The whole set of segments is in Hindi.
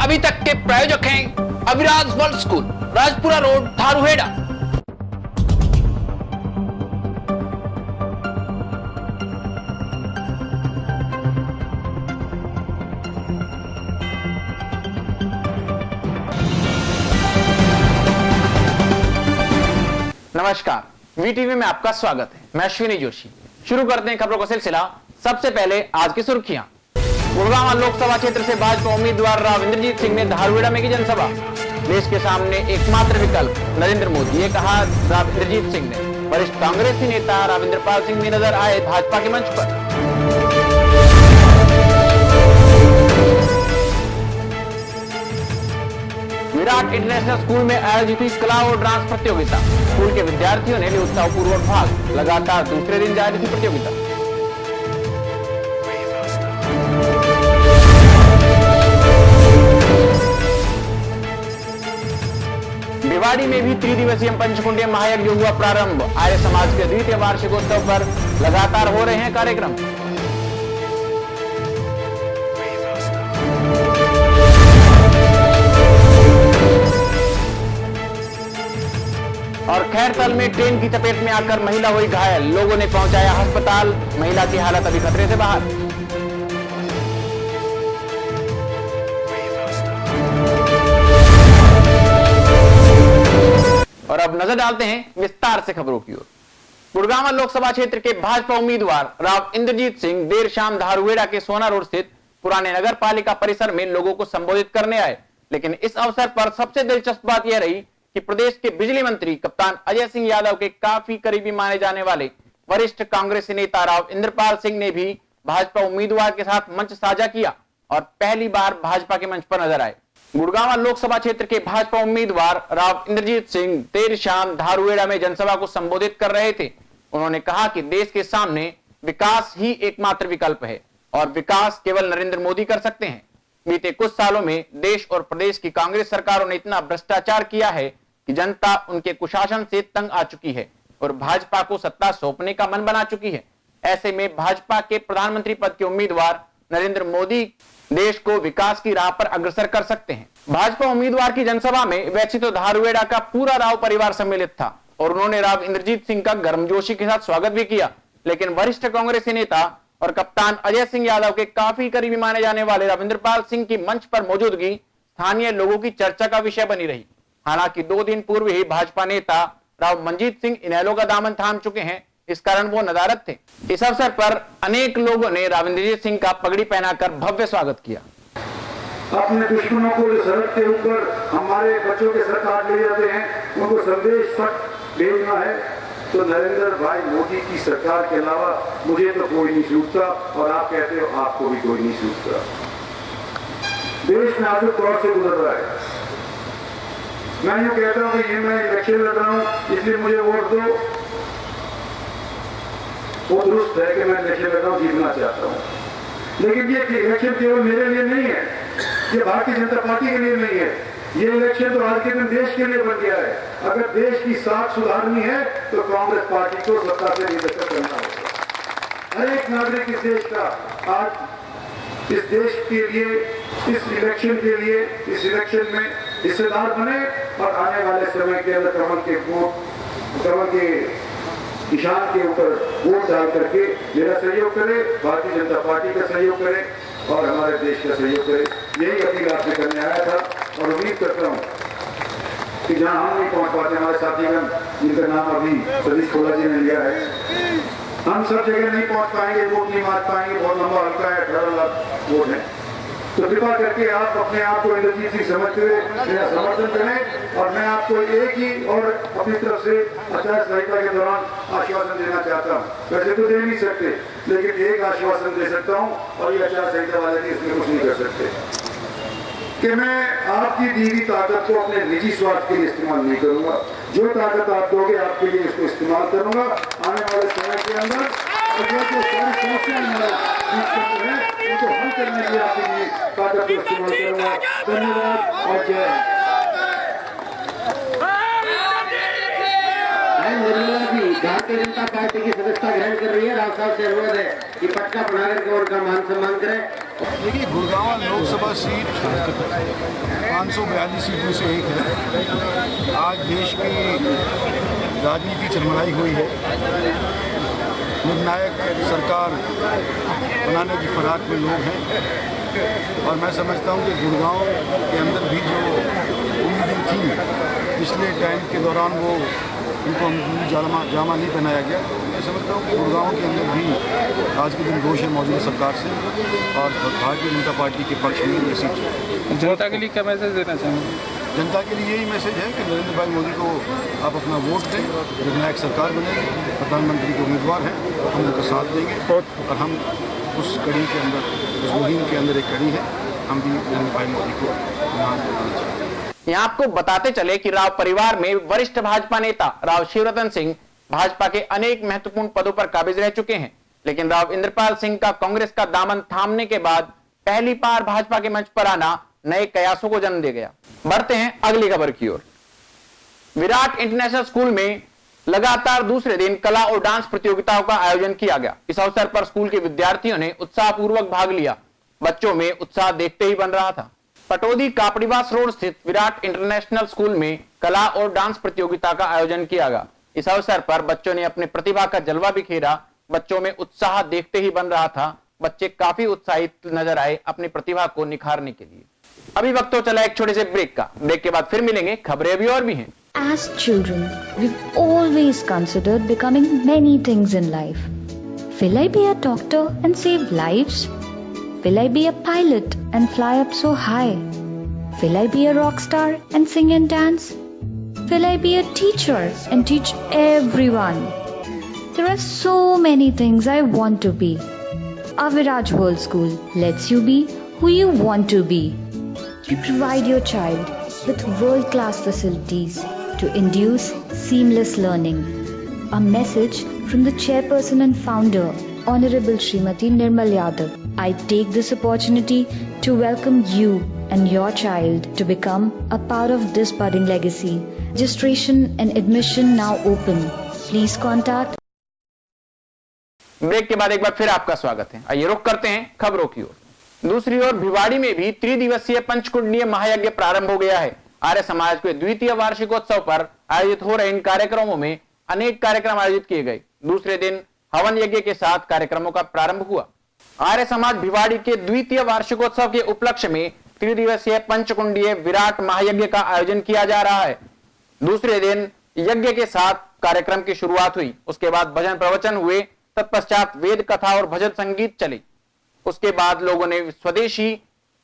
अभी तक के प्रायोजक हैं Aviraj world school, Rajpura road, Dharuhera. नमस्कार, वीटीवी में आपका स्वागत है। मैं अश्विनी जोशी। शुरू करते हैं खबरों का सिलसिला। सबसे पहले आज की सुर्खियां। गुड़गांव लोकसभा क्षेत्र से भाजपा उम्मीदवार राव इंद्रजीत सिंह ने धारूहेड़ा में की जनसभा। देश के सामने एकमात्र विकल्प नरेंद्र मोदी, ये कहा राव इंद्रजीत सिंह ने। वरिष्ठ कांग्रेसी नेता राविंद्रपाल सिंह भी नजर आए भाजपा के मंच पर। विराट इंटरनेशनल स्कूल में आयोजित हुई कला और डांस प्रतियोगिता। स्कूल के विद्यार्थियों ने लिया उत्साहपूर्वक भाग। लगातार दूसरे दिन जारी थी प्रतियोगिता। भिवाड़ी में भी त्रिदिवसीय पंचकुंडीय महायज्ञ हुआ प्रारंभ। आर्य समाज के द्वितीय वार्षिकोत्सव पर लगातार हो रहे हैं कार्यक्रम। और खैरतल में ट्रेन की चपेट में आकर महिला हुई घायल। लोगों ने पहुंचाया अस्पताल। महिला की हालत अभी खतरे से बाहर। और अब नजर डालते हैं विस्तार से खबरों की ओर। गुड़गांव लोकसभा क्षेत्र के भाजपा उम्मीदवार राव इंद्रजीत सिंह देर शाम धारूहेड़ा के सोना रोड स्थित पुराने नगर पालिका परिसर में लोगों को संबोधित करने आए। लेकिन इस अवसर पर सबसे दिलचस्प बात यह रही कि प्रदेश के बिजली मंत्री कप्तान अजय सिंह यादव के काफी करीबी माने जाने वाले वरिष्ठ कांग्रेसी नेता राव इंद्रपाल सिंह ने भी भाजपा उम्मीदवार के साथ मंच साझा किया और पहली बार भाजपा के मंच पर नजर आए। गुड़गांव लोकसभा क्षेत्र के भाजपा उम्मीदवार राव इंद्रजीत सिंह देर शाम धारूहेड़ा में जनसभा को संबोधित कर रहे थे। उन्होंने कहा कि देश के सामने विकास ही एकमात्र विकल्प है और विकास केवल नरेंद्र मोदी कर सकते हैं। बीते कुछ सालों में देश और प्रदेश की कांग्रेस सरकारों ने इतना भ्रष्टाचार किया है कि जनता उनके कुशासन से तंग आ चुकी है और भाजपा को सत्ता सौंपने का मन बना चुकी है। ऐसे में भाजपा के प्रधानमंत्री पद के उम्मीदवार नरेंद्र मोदी देश को विकास की राह पर अग्रसर कर सकते हैं। भाजपा उम्मीदवार की जनसभा में वैसे तो धारूहेड़ा का पूरा राव परिवार सम्मिलित था और उन्होंने राव इंद्रजीत सिंह का गर्मजोशी के साथ स्वागत भी किया। लेकिन वरिष्ठ कांग्रेसी नेता और कप्तान अजय सिंह यादव के काफी करीबी माने जाने वाले राविंद्रपाल सिंह की मंच पर मौजूदगी स्थानीय लोगों की चर्चा का विषय बनी रही। हालांकि 2 दिन पूर्व ही भाजपा नेता राव मंजीत सिंह इनेलो का दामन थाम चुके हैं, इस कारण वो नदारद थे। इस अवसर पर अनेक लोगों ने राव इंद्रजीत सिंह का पगड़ी पहनाकर भव्य स्वागत किया। अपने दुश्मनों को सड़क के ऊपर हमारे बच्चों के सर काट ले जाते हैं, उनको संदेश तक भेजना है तो नरेंद्र भाई मोदी की सरकार के अलावा मुझे तो कोई नहीं सूझता और आप कहते हो आपको भी कोई नहीं सूझता। देश नाजुक दौर से गुजर रहा है। मैं यूँ कहता हूँ कि ये मैं इलेक्शन लड़ रहा हूँ इसलिए मुझे वोट दो, वो दुरुस्त है कि मैं इलेक्शन लड़ रहा हूँ, जीतना चाहता हूँ। लेकिन ये इलेक्शन केवल मेरे लिए नहीं है, ये भारतीय जनता पार्टी के लिए नहीं है, ये इलेक्शन तो आज के दिन देश के लिए बन गया है। अगर देश की साख सुधारनी है तो कांग्रेस पार्टी को सत्ता से निरस्त करना होगा। हर एक नागरिक इस देश का आज इस देश के लिए, इस इलेक्शन के लिए, इस इलेक्शन में हिस्सेदार बने और आने वाले समय के अंदर कमल के निशान के ऊपर वोट डाल करके मेरा सहयोग करे, भारतीय जनता पार्टी का सहयोग करे और हमारे देश का सहयोग करे। यही अपील आपसे करने आया था और उम्मीद करता हूँ कि जहाँ हम नहीं पहुँच पाते, हमारे साथीगण जिनका नाम अभी सतीश खोला जी ने लिया है, हम सब जगह नहीं पहुँच पाएंगे, वोट नहीं मार पाएंगे, बहुत लंबा हल्का है, 18 लाख वोट है। तो कृपा करके आप अपने आप को इंद्रजीत सिंह समझते हुए मेरा समर्थन करें और मैं आपको एक ही और अपनी तरफ से आचार संहिता के दौरान आश्वासन देना चाहता हूँ। वैसे तो दे नहीं सकते, लेकिन एक आश्वासन दे सकता हूँ और ये आचार संहिता वाले भी इसमें कुछ नहीं कर सकते कि मैं आपकी दी हुई ताकत को अपने निजी स्वार्थ के लिए इस्तेमाल नहीं करूंगा। जो ताकत आप दोगे आपके लिए इसको इस्तेमाल करूंगा आने वाले समय के अंदर। और जो सारी समस्याएं उनको हल करने के लिए आपके लिए ताकत को इस्तेमाल करूंगा। धन्यवाद और जय हिंद। भारतीय जनता पार्टी की सदस्यता ग्रहण कर रही है। राव साहब से अनुरोध है कि पटका बनाकर के उनका मान सम्मान करें। देखिए, गुड़गांव लोकसभा सीट 542 सीट में से एक है। आज देश की राजनीति चरमराई हुई है। निर्णायक सरकार बनाने की फराक में लोग हैं और मैं समझता हूं कि गुड़गांव के अंदर भी जो उम्मीदें थी पिछले टाइम के दौरान वो उनको जामा नहीं पहनाया गया। मैं समझता हूँ कि गुड़गांव के अंदर भी आज के दिन रोष है मौजूदा सरकार से और भारतीय जनता पार्टी के पक्ष में ये सीट। जनता के लिए क्या मैसेज देना चाहेंगे? जनता के लिए यही मैसेज है कि नरेंद्र भाई मोदी को आप अपना वोट दें, निर्णायक सरकार बनेगी, प्रधानमंत्री के उम्मीदवार हैं, हम उनका साथ देंगे और हम उस कड़ी के अंदर, उस मुहिम के अंदर एक कड़ी है, हम भी नरेंद्र भाई मोदी को यहाँ देना चाहते हैं। यहाँ आपको बताते चले कि राव परिवार में वरिष्ठ भाजपा नेता राव शिवरतन सिंह भाजपा के अनेक महत्वपूर्ण पदों पर काबिज रह चुके हैं, लेकिन राव इंद्रपाल सिंह का कांग्रेस का दामन थामने के बाद पहली बार भाजपा के मंच पर आना नए कयासों को जन्म दे गया। बढ़ते हैं अगली खबर की ओर। विराट इंटरनेशनल स्कूल में लगातार दूसरे दिन कला और डांस प्रतियोगिताओं का आयोजन किया गया। इस अवसर पर स्कूल के विद्यार्थियों ने उत्साहपूर्वक भाग लिया। बच्चों में उत्साह देखते ही बन रहा था। पटौदी कापड़ीवास रोड स्थित विराट इंटरनेशनल स्कूल में कला और डांस प्रतियोगिता का आयोजन किया गया। इस अवसर पर बच्चों ने अपने प्रतिभा का जलवा बिखेरा। बच्चों में उत्साह देखते ही बन रहा था। बच्चे काफी उत्साहित नजर आए अपनी प्रतिभा को निखारने के लिए। अभी वक्त तो चला एक छोटे से ब्रेक का। ब्रेक के बाद फिर मिलेंगे। खबरें अभी और भी हैं। As children, we've always considered becoming many things in life. Will I be a doctor and save lives? Will I be a pilot and fly up so high? Will I be a rock star and sing and dance? Will I be a teacher and teach everyone? There are so many things I want to be. Aviraj World School lets you be who you want to be. We provide your child with world-class facilities to induce seamless learning. A message from the chairperson and founder, Honorable Srimati Nirmal Yadav. I take this opportunity to welcome you and your child to become a part of this budding legacy. Registration and admission now open. Please contact. Break के बाद एक बार फिर आपका स्वागत है। आइए रुक करते हैं खबरों की ओर। दूसरी ओर भिवाड़ी में भी त्रिदिवसीय पंचकुंडीय महायज्ञ प्रारंभ हो गया है। आर्य समाज के द्वितीय वार्षिकोत्सव पर आयोजित हो रहे इन कार्यक्रमों में अनेक कार्यक्रम आयोजित किए गए। दूसरे दिन हवन यज्ञ के साथ कार्यक्रमों का प्रारंभ हुआ। आर्य समाज भिवाड़ी के द्वितीय वार्षिकोत्सव के उपलक्ष्य में त्रिदिवसीय पंचकुंडीय विराट महायज्ञ का आयोजन किया जा रहा है। दूसरे दिन यज्ञ के साथ कार्यक्रम की शुरुआत हुई। उसके बाद भजन प्रवचन हुए। तत्पश्चात वेद कथा और भजन संगीत चले। उसके बाद लोगों ने स्वदेशी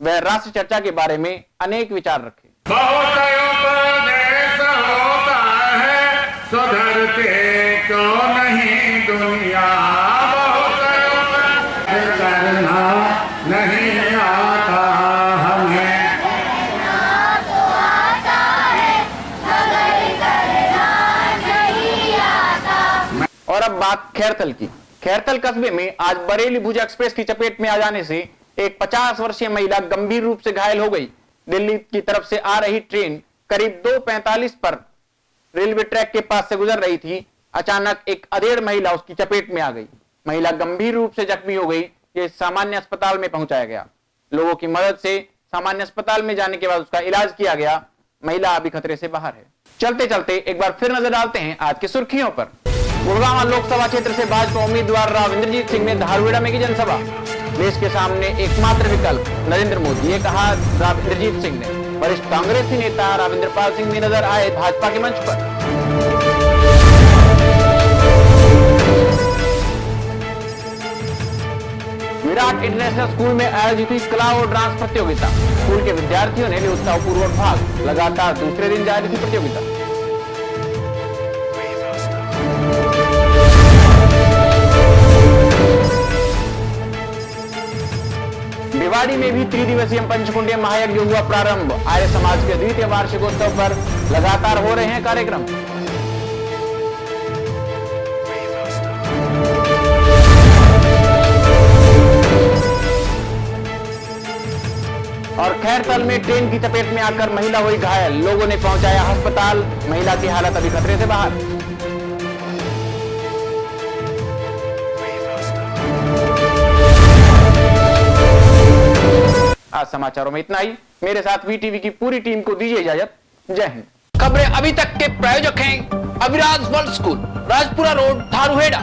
व राष्ट्र चर्चा के बारे में अनेक विचार रखे। बहुत उपदेश होता है सुधरते क्यों नहीं दुनिया, बहुत उपदेश करना नहीं आता हमें। और अब बात खैरथल की। खैरथल कस्बे में आज बरेली भुज एक्सप्रेस की चपेट में आ जाने से एक 50 वर्षीय महिला गंभीर रूप से घायल हो गई। दिल्ली की तरफ से आ रही ट्रेन करीब 2:45 पर रेलवे ट्रैक के पास से गुजर रही थी। अचानक एक अधेड़ महिला उसकी चपेट में आ गई। महिला गंभीर रूप से जख्मी हो गई। ये सामान्य अस्पताल में पहुंचाया गया। लोगों की मदद से सामान्य अस्पताल में जाने के बाद उसका इलाज किया गया। महिला अभी खतरे से बाहर है। चलते चलते एक बार फिर नजर डालते हैं आज की सुर्खियों पर। गुड़गांव लोकसभा क्षेत्र से भाजपा उम्मीदवार राव इंद्रजीत सिंह ने धारूहेड़ा में की जनसभा। देश के सामने एकमात्र विकल्प नरेंद्र मोदी, ये कहा राव इंद्रजीत सिंह ने। वरिष्ठ कांग्रेसी नेता राव इंद्रपाल सिंह भी नजर आए भाजपा के मंच पर। विराट इंटरनेशनल स्कूल में आयोजित हुई कला और डांस प्रतियोगिता। स्कूल के विद्यार्थियों ने भी उत्साहपूर्वक भाग। लगातार दूसरे दिन जारी थी प्रतियोगिता। भिवाड़ी में भी त्रिदिवसीय पंचकुंडीय महायज्ञ हुआ प्रारंभ। आर्य समाज के द्वितीय वार्षिकोत्सव पर लगातार हो रहे हैं कार्यक्रम। और खैरथल में ट्रेन की चपेट में आकर महिला हुई घायल। लोगों ने पहुंचाया अस्पताल। महिला की हालत अभी खतरे से बाहर। आज समाचारों में इतना ही। मेरे साथ वीटीवी की पूरी टीम को दीजिए इजाजत। जय हिंद। खबरें अभी तक के प्रायोजक हैं Aviraj world school, Rajpura road, Dharuhera.